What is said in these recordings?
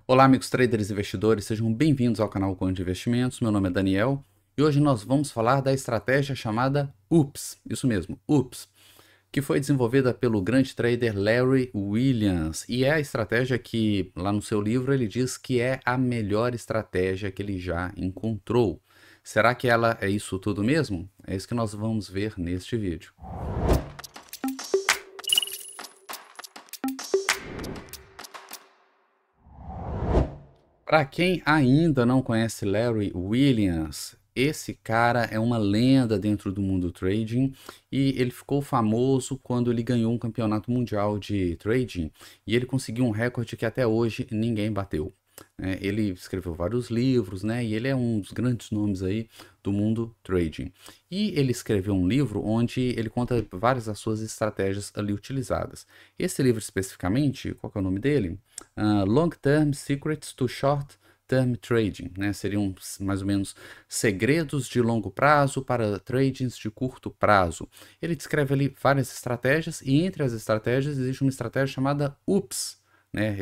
Olá, amigos traders e investidores, sejam bem-vindos ao canal Conde de Investimentos. Meu nome é Daniel e hoje nós vamos falar da estratégia chamada UPS, isso mesmo, UPS, que foi desenvolvida pelo grande trader Larry Williams e é a estratégia que, lá no seu livro, ele diz que é a melhor estratégia que ele já encontrou. Será que ela é isso tudo mesmo? É isso que nós vamos ver neste vídeo. Para quem ainda não conhece Larry Williams, esse cara é uma lenda dentro do mundo trading e ele ficou famoso quando ele ganhou um campeonato mundial de trading e ele conseguiu um recorde que até hoje ninguém bateu. Ele escreveu vários livros, né? E ele é um dos grandes nomes aí do mundo trading. E ele escreveu um livro onde ele conta várias das suas estratégias ali utilizadas. Esse livro especificamente, qual que é o nome dele? Long Term Secrets to Short Term Trading, né? Seriam mais ou menos segredos de longo prazo para tradings de curto prazo. Ele descreve ali várias estratégias e entre as estratégias existe uma estratégia chamada UPS, né?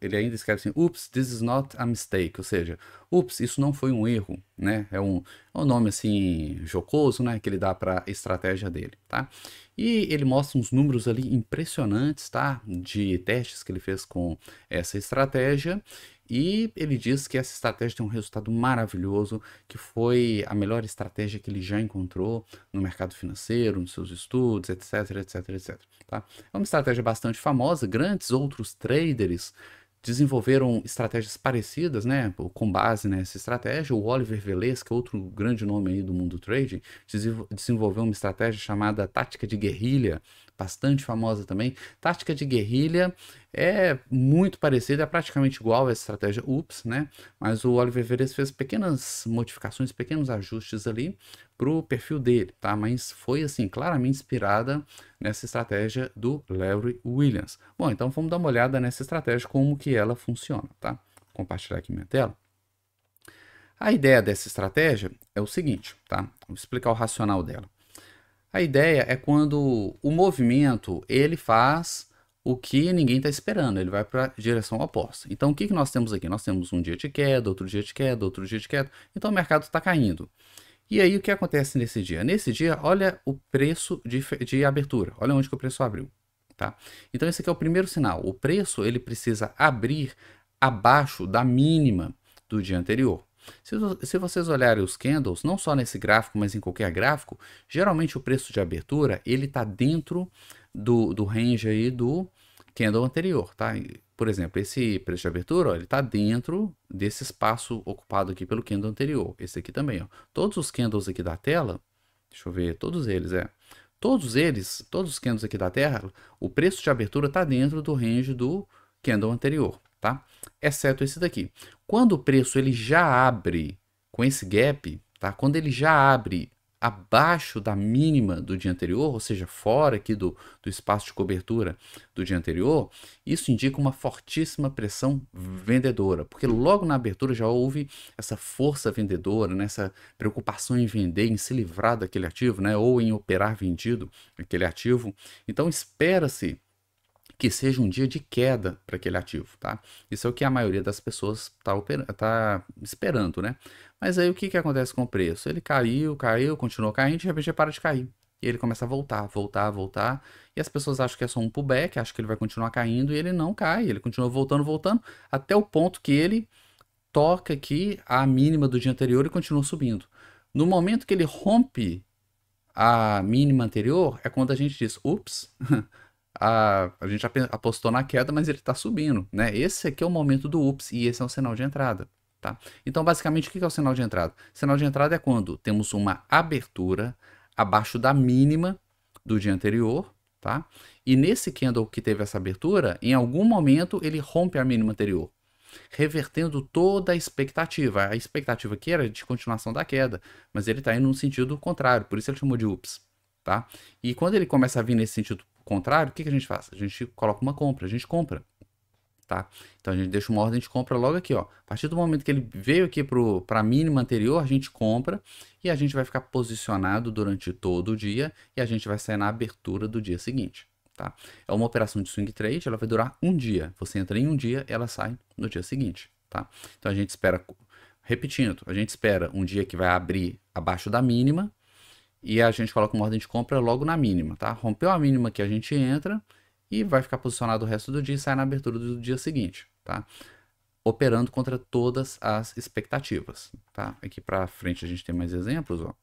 Ele ainda escreve assim, "Oops, this is not a mistake", ou seja, "Ups, isso não foi um erro", né? É um nome assim jocoso, né? Que ele dá para a estratégia dele, tá? E ele mostra uns números ali impressionantes, tá? De testes que ele fez com essa estratégia. E ele diz que essa estratégia tem um resultado maravilhoso, que foi a melhor estratégia que ele já encontrou no mercado financeiro, nos seus estudos, etc, etc, etc. Tá? É uma estratégia bastante famosa, grandes outros traders desenvolveram estratégias parecidas, né, com base nessa estratégia. O Oliver Velez, que é outro grande nome aí do mundo trading, desenvolveu uma estratégia chamada tática de guerrilha, bastante famosa também. Tática de guerrilha é muito parecida, é praticamente igual à estratégia UPS, né, mas o Oliver Velez fez pequenas modificações, pequenos ajustes ali para o perfil dele, tá? Mas foi assim claramente inspirada nessa estratégia do Larry Williams. Bom, então vamos dar uma olhada nessa estratégia, como que ela funciona, tá? Vou compartilhar aqui minha tela. A ideia dessa estratégia é o seguinte, tá? Vou explicar o racional dela. A ideia é quando o movimento ele faz o que ninguém está esperando, ele vai para a direção oposta. Então o que nós temos aqui? Nós temos um dia de queda, outro dia de queda, outro dia de queda. Então o mercado está caindo. E aí o que acontece nesse dia? Nesse dia, olha o preço de abertura, olha onde que o preço abriu, tá? Então esse aqui é o primeiro sinal, o preço ele precisa abrir abaixo da mínima do dia anterior. Se vocês olharem os candles, não só nesse gráfico, mas em qualquer gráfico, geralmente o preço de abertura ele está dentro do range aí do candle anterior, tá? Por exemplo, esse preço de abertura, ó, ele está dentro desse espaço ocupado aqui pelo candle anterior. Esse aqui também, ó. Todos os candles aqui da tela, deixa eu ver, todos eles, todos os candles aqui da tela, o preço de abertura está dentro do range do candle anterior, tá? Exceto esse daqui. Quando o preço ele já abre com esse gap, tá? Quando ele já abre abaixo da mínima do dia anterior, ou seja, fora aqui do espaço de cobertura do dia anterior, isso indica uma fortíssima pressão vendedora, porque logo na abertura já houve essa força vendedora, né, essa preocupação em vender, em se livrar daquele ativo, né, ou em operar vendido aquele ativo. Então espera-se que seja um dia de queda para aquele ativo, tá? Isso é o que a maioria das pessoas tá esperando, né? Mas aí o que acontece com o preço? Ele caiu, continuou caindo, de repente ele para de cair. E ele começa a voltar, e as pessoas acham que é só um pullback, acham que ele vai continuar caindo, e ele não cai, ele continua voltando, até o ponto que ele toca aqui a mínima do dia anterior e continua subindo. No momento que ele rompe a mínima anterior, é quando a gente diz, ups, a gente apostou na queda, mas ele está subindo, né? Esse aqui é o momento do ups e esse é o sinal de entrada, tá? Então, basicamente, o que é o sinal de entrada? O sinal de entrada é quando temos uma abertura abaixo da mínima do dia anterior, tá? E nesse candle que teve essa abertura, em algum momento ele rompe a mínima anterior, revertendo toda a expectativa. A expectativa aqui era de continuação da queda, mas ele está indo no sentido contrário, por isso ele chamou de ups, tá? E quando ele começa a vir nesse sentido contrário, o que a gente faz? A gente coloca uma compra, a gente compra, tá? Então a gente deixa uma ordem de compra logo aqui, ó. A partir do momento que ele veio aqui para a mínima anterior, a gente compra e a gente vai ficar posicionado durante todo o dia e a gente vai sair na abertura do dia seguinte, tá? É uma operação de swing trade, ela vai durar um dia. Você entra em um dia, ela sai no dia seguinte, tá? Então a gente espera, repetindo, a gente espera um dia que vai abrir abaixo da mínima e a gente coloca uma ordem de compra logo na mínima, tá? Rompeu a mínima que a gente entra e vai ficar posicionado o resto do dia e sai na abertura do dia seguinte, tá? Operando contra todas as expectativas, tá? Aqui para frente a gente tem mais exemplos, ó.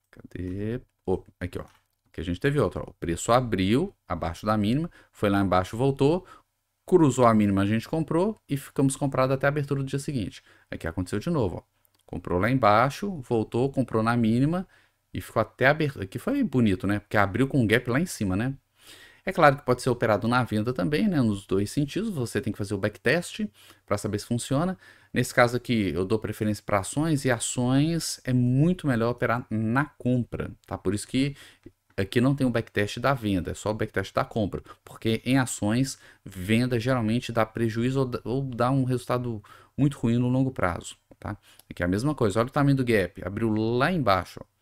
Cadê? Aqui, ó. Aqui a gente teve outro, ó. O preço abriu abaixo da mínima, foi lá embaixo, voltou, cruzou a mínima, a gente comprou e ficamos comprados até a abertura do dia seguinte. Aqui aconteceu de novo, ó. Comprou lá embaixo, voltou, comprou na mínima e ficou até a abertura. Aqui foi bonito, né? Porque abriu com um gap lá em cima, né? É claro que pode ser operado na venda também, né? Nos dois sentidos. Você tem que fazer o backtest para saber se funciona. Nesse caso aqui, eu dou preferência para ações e ações é muito melhor operar na compra, tá? Por isso que aqui não tem o backtest da venda, é só o backtest da compra. Porque em ações, venda geralmente dá prejuízo ou dá um resultado muito ruim no longo prazo, tá? Aqui é a mesma coisa. Olha o tamanho do gap. Abriu lá embaixo, ó.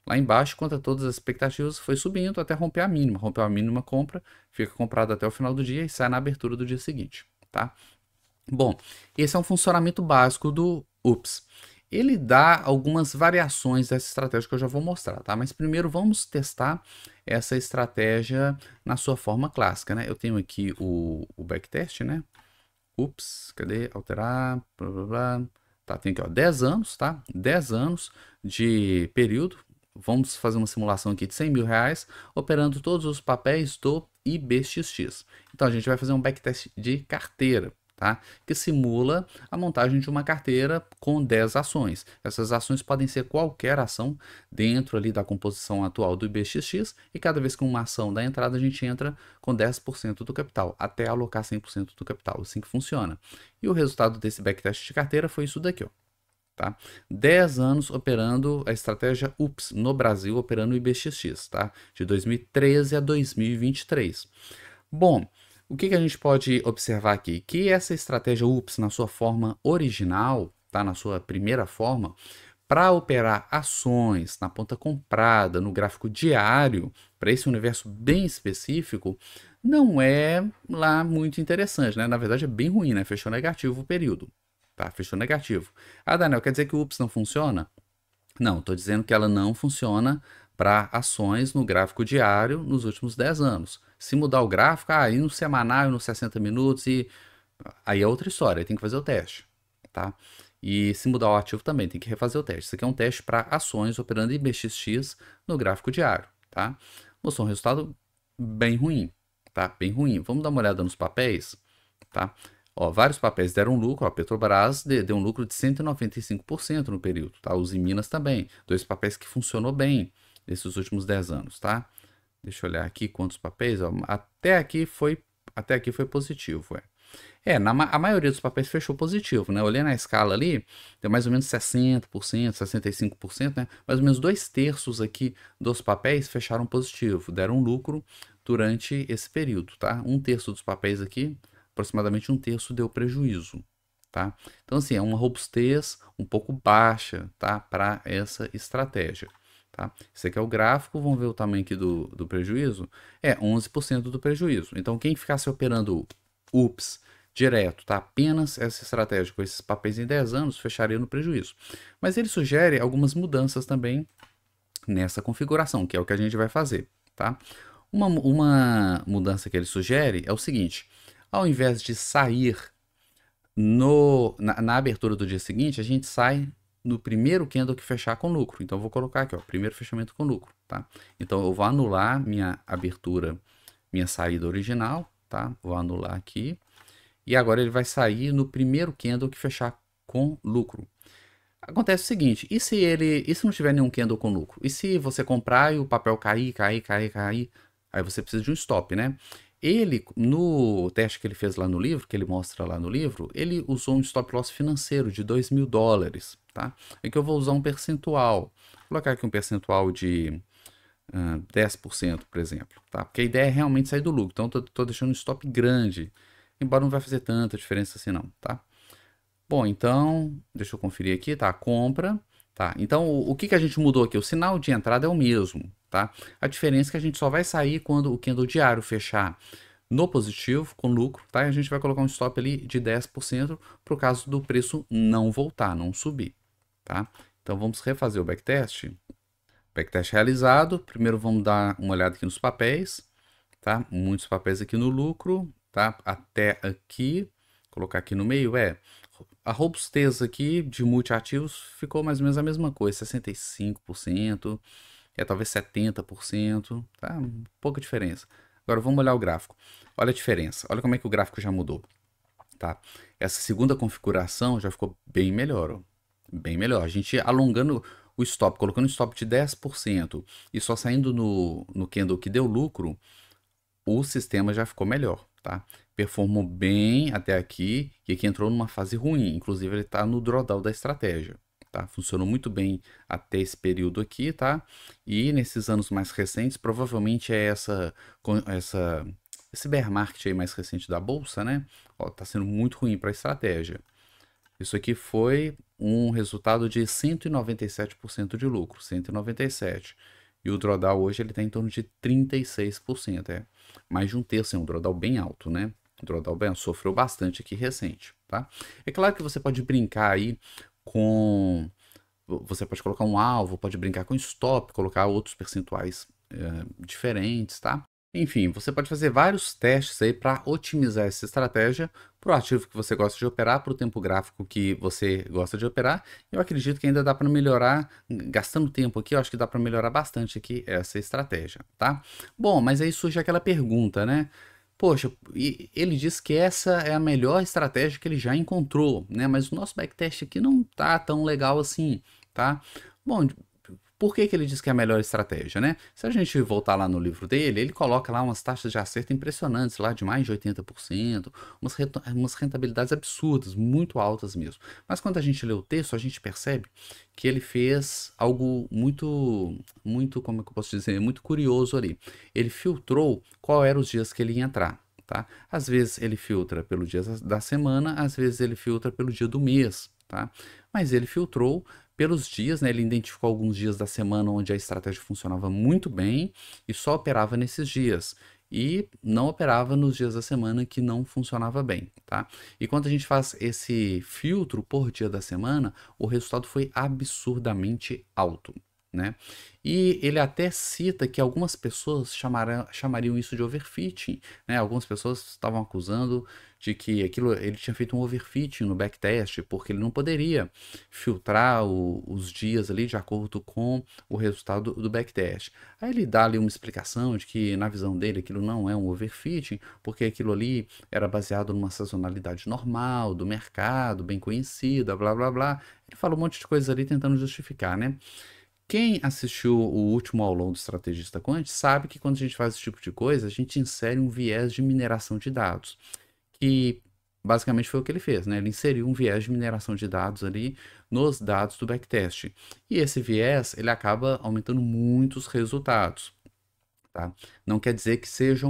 Lá embaixo, contra todas as expectativas, foi subindo até romper a mínima. Rompeu a mínima, compra, fica comprado até o final do dia e sai na abertura do dia seguinte, tá? Bom, esse é um funcionamento básico do UPS. Ele dá algumas variações dessa estratégia que eu já vou mostrar, tá? Mas primeiro vamos testar essa estratégia na sua forma clássica, né? Eu tenho aqui o backtest, né? Ups, cadê? Alterar, blá, blá, blá. Tá, tem aqui, ó, 10 anos, tá? 10 anos de período. Vamos fazer uma simulação aqui de 100 mil reais, operando todos os papéis do IBXX. Então, a gente vai fazer um backtest de carteira, tá? Que simula a montagem de uma carteira com 10 ações. Essas ações podem ser qualquer ação dentro ali da composição atual do IBXX e cada vez que uma ação dá entrada, a gente entra com 10% do capital, até alocar 100% do capital, assim que funciona. E o resultado desse backtest de carteira foi isso daqui, ó. Tá? 10 anos operando a estratégia UPS no Brasil, operando o IBXX, tá? De 2013 a 2023. Bom, o que a gente pode observar aqui? Que essa estratégia UPS na sua forma original, tá? Na sua primeira forma, para operar ações na ponta comprada, no gráfico diário, para esse universo bem específico, não é lá muito interessante, né? Na verdade é bem ruim, né? Fechou negativo o período. Tá, fechou negativo. Ah, Daniel, quer dizer que o UPS não funciona? Não, estou dizendo que ela não funciona para ações no gráfico diário nos últimos 10 anos. Se mudar o gráfico, aí no semanal, nos 60 minutos, e aí é outra história, aí tem que fazer o teste, tá? E se mudar o ativo também, tem que refazer o teste. Isso aqui é um teste para ações operando IBXX no gráfico diário, tá? Mostrou um resultado bem ruim, tá? Bem ruim. Vamos dar uma olhada nos papéis, tá? Ó, vários papéis deram lucro, ó, a Petrobras deu um lucro de 195% no período, tá? Os Minas também, dois papéis que funcionou bem nesses últimos 10 anos, tá? Deixa eu olhar aqui quantos papéis, ó, até aqui foi positivo, a maioria dos papéis fechou positivo, né? Olhei na escala ali, deu mais ou menos 60%, 65%, né? Mais ou menos 2/3 aqui dos papéis fecharam positivo, deram lucro durante esse período, tá? 1/3 dos papéis aqui, aproximadamente 1/3 deu prejuízo, tá? Então, assim, é uma robustez um pouco baixa, tá? Para essa estratégia, tá? Esse aqui é o gráfico, vamos ver o tamanho aqui do prejuízo. É 11% do prejuízo. Então, quem ficasse operando UPS direto, tá? Apenas essa estratégia com esses papéis em 10 anos fecharia no prejuízo. Mas ele sugere algumas mudanças também nessa configuração, que é o que a gente vai fazer, tá? Uma mudança que ele sugere é o seguinte: ao invés de sair na abertura do dia seguinte, a gente sai no primeiro candle que fechar com lucro. Então, eu vou colocar aqui, ó, primeiro fechamento com lucro, tá? Então, eu vou anular minha abertura, minha saída original, tá? Vou anular aqui. E agora ele vai sair no primeiro candle que fechar com lucro. Acontece o seguinte, e se não tiver nenhum candle com lucro? E se você comprar e o papel cair, aí você precisa de um stop, né? Ele, no teste que ele fez lá no livro, que ele mostra lá no livro, ele usou um stop loss financeiro de $2.000, tá? É que eu vou usar um percentual. Vou colocar aqui um percentual de 10%, por exemplo, tá? Porque a ideia é realmente sair do lucro. Então, tô deixando um stop grande, embora não vai fazer tanta diferença assim não, tá? Bom, então, deixa eu conferir aqui, tá? Compra, tá? Então, o que a gente mudou aqui? O sinal de entrada é o mesmo, tá? A diferença é que a gente só vai sair quando o candle diário fechar no positivo, com lucro, tá? E a gente vai colocar um stop ali de 10% para o caso do preço não voltar, não subir, tá? Então vamos refazer o backtest. Backtest realizado. Primeiro vamos dar uma olhada aqui nos papéis, tá? Muitos papéis aqui no lucro, tá? Até aqui, colocar aqui no meio, a robustez aqui de multiativos ficou mais ou menos a mesma coisa, 65%, talvez 70%, tá? Pouca diferença. Agora vamos olhar o gráfico. Olha a diferença, olha como é que o gráfico já mudou, tá? Essa segunda configuração já ficou bem melhor, ó. Bem melhor. A gente alongando o stop, colocando o stop de 10% e só saindo no candle que deu lucro, o sistema já ficou melhor, tá? Performou bem até aqui e aqui entrou numa fase ruim. Inclusive ele está no drawdown da estratégia, tá? Funcionou muito bem até esse período aqui, tá? E nesses anos mais recentes, provavelmente é esse bear market aí mais recente da bolsa, né? Ó, tá sendo muito ruim para a estratégia. Isso aqui foi um resultado de 197% de lucro, 197. E o drawdown hoje ele está em torno de 36%, mais de um terço, é um drawdown bem alto, né? O drawdown bem, sofreu bastante aqui recente, tá? É claro que você pode brincar aí com... Você pode colocar um alvo, pode brincar com stop, colocar outros percentuais diferentes, tá? Enfim, você pode fazer vários testes aí para otimizar essa estratégia para o ativo que você gosta de operar, para o tempo gráfico que você gosta de operar. Eu acredito que ainda dá para melhorar, gastando tempo aqui, eu acho que dá para melhorar bastante aqui essa estratégia, tá? Bom, mas aí surge aquela pergunta, né? Poxa, ele diz que essa é a melhor estratégia que ele já encontrou, né? Mas o nosso backtest aqui não tá tão legal assim, tá? Bom, por que que ele diz que é a melhor estratégia, né? Se a gente voltar lá no livro dele, ele coloca lá umas taxas de acerto impressionantes, lá de mais de 80%, umas rentabilidades absurdas, muito altas mesmo. Mas quando a gente lê o texto, a gente percebe que ele fez algo muito, como é que eu posso dizer, muito curioso ali. Ele filtrou qual eram os dias que ele ia entrar. Tá? Às vezes ele filtra pelo dia da semana, às vezes ele filtra pelo dia do mês, tá? Mas ele filtrou pelos dias, né? Ele identificou alguns dias da semana onde a estratégia funcionava muito bem e só operava nesses dias. E não operava nos dias da semana que não funcionava bem, tá? E quando a gente faz esse filtro por dia da semana, o resultado foi absurdamente alto, né? E ele até cita que algumas pessoas chamariam isso de overfitting, né? Algumas pessoas estavam acusando de que ele tinha feito um overfitting no backtest, porque ele não poderia filtrar os dias ali de acordo com o resultado do backtest. Aí ele dá ali uma explicação de que, na visão dele, aquilo não é um overfitting, porque aquilo ali era baseado numa sazonalidade normal do mercado, bem conhecida, blá blá blá. Ele fala um monte de coisa ali tentando justificar, né? Quem assistiu o último aulão do Estrategista Quant sabe que quando a gente faz esse tipo de coisa, a gente insere um viés de mineração de dados, que basicamente foi o que ele fez, né? Ele inseriu um viés de mineração de dados ali nos dados do backtest. E esse viés, ele acaba aumentando muitos resultados, tá? Não quer dizer que seja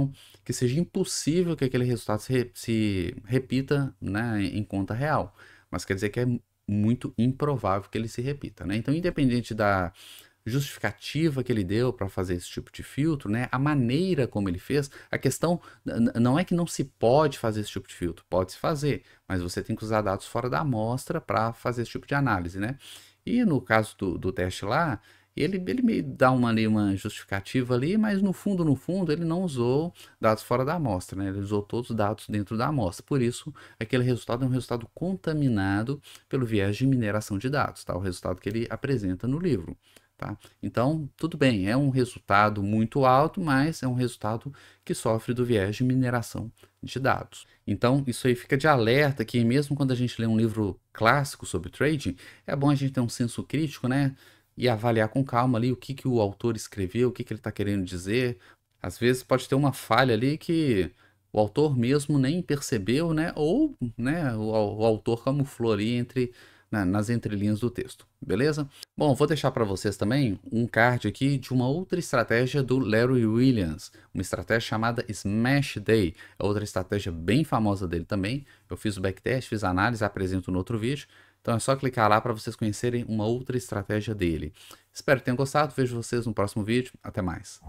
impossível que aquele resultado se repita, né, em conta real, mas quer dizer que é muito improvável que ele se repita, né? Então, independente da justificativa que ele deu para fazer esse tipo de filtro, né? A maneira como ele fez, a questão não é que não se pode fazer esse tipo de filtro, pode se fazer, mas você tem que usar dados fora da amostra para fazer esse tipo de análise, né? E no caso do teste lá, ele meio dá uma justificativa ali, mas no fundo, ele não usou dados fora da amostra, né? Ele usou todos os dados dentro da amostra. Por isso, aquele resultado é um resultado contaminado pelo viés de mineração de dados, tá? O resultado que ele apresenta no livro. Tá? Então, tudo bem, é um resultado muito alto, mas é um resultado que sofre do viés de mineração de dados. Então, isso aí fica de alerta que mesmo quando a gente lê um livro clássico sobre trading, é bom a gente ter um senso crítico, né? E avaliar com calma ali o que o autor escreveu, o que ele está querendo dizer. Às vezes pode ter uma falha ali que o autor mesmo nem percebeu, né? Ou né, o autor camuflou ali nas entrelinhas do texto, beleza? Bom, vou deixar para vocês também um card aqui de uma outra estratégia do Larry Williams, uma estratégia chamada Smash Day, é outra estratégia bem famosa dele também. Eu fiz o backtest, fiz a análise, apresento no outro vídeo. Então é só clicar lá para vocês conhecerem uma outra estratégia dele. Espero que tenham gostado, vejo vocês no próximo vídeo, até mais.